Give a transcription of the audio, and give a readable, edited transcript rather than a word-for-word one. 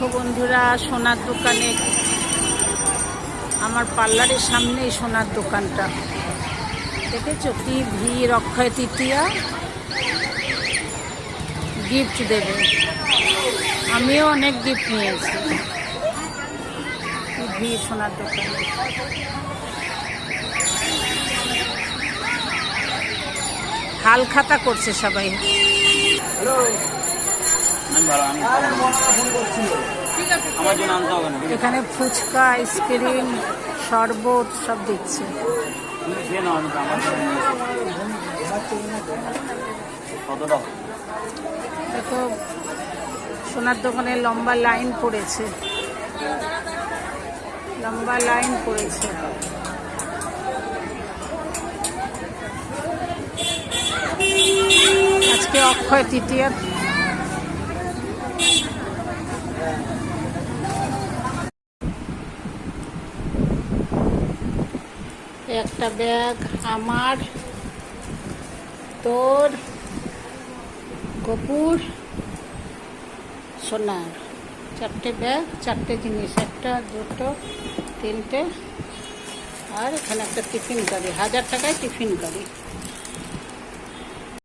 দেখো বন্ধুরা, সোনার দোকানে, আমার পার্লারের সামনেই সোনার দোকানটা। দেখেছো কি ভিড়! অক্ষয় তৃতীয়া, গিফট দেবে। আমিও অনেক গিফট নিয়েছি। কি ভিড় সোনার দোকানে! হাল খাতা করছে সবাই। এখানে ফুচকা, আইসক্রিম, শরবত সব দিচ্ছে। দেখো সোনার দোকানে লম্বা লাইন পড়েছে, লম্বা লাইন পড়েছে। আজকে অক্ষয় তৃতীয়া। একটা ব্যাগ আমার, তোর, কপুর, সোনার। চারটে ব্যাগ, চারটে জিনিস, একটা, দুটো, তিনটে। আর এখানে একটা টিফিন গাড়ি, 1000 টাকায় টিফিন গাড়ি।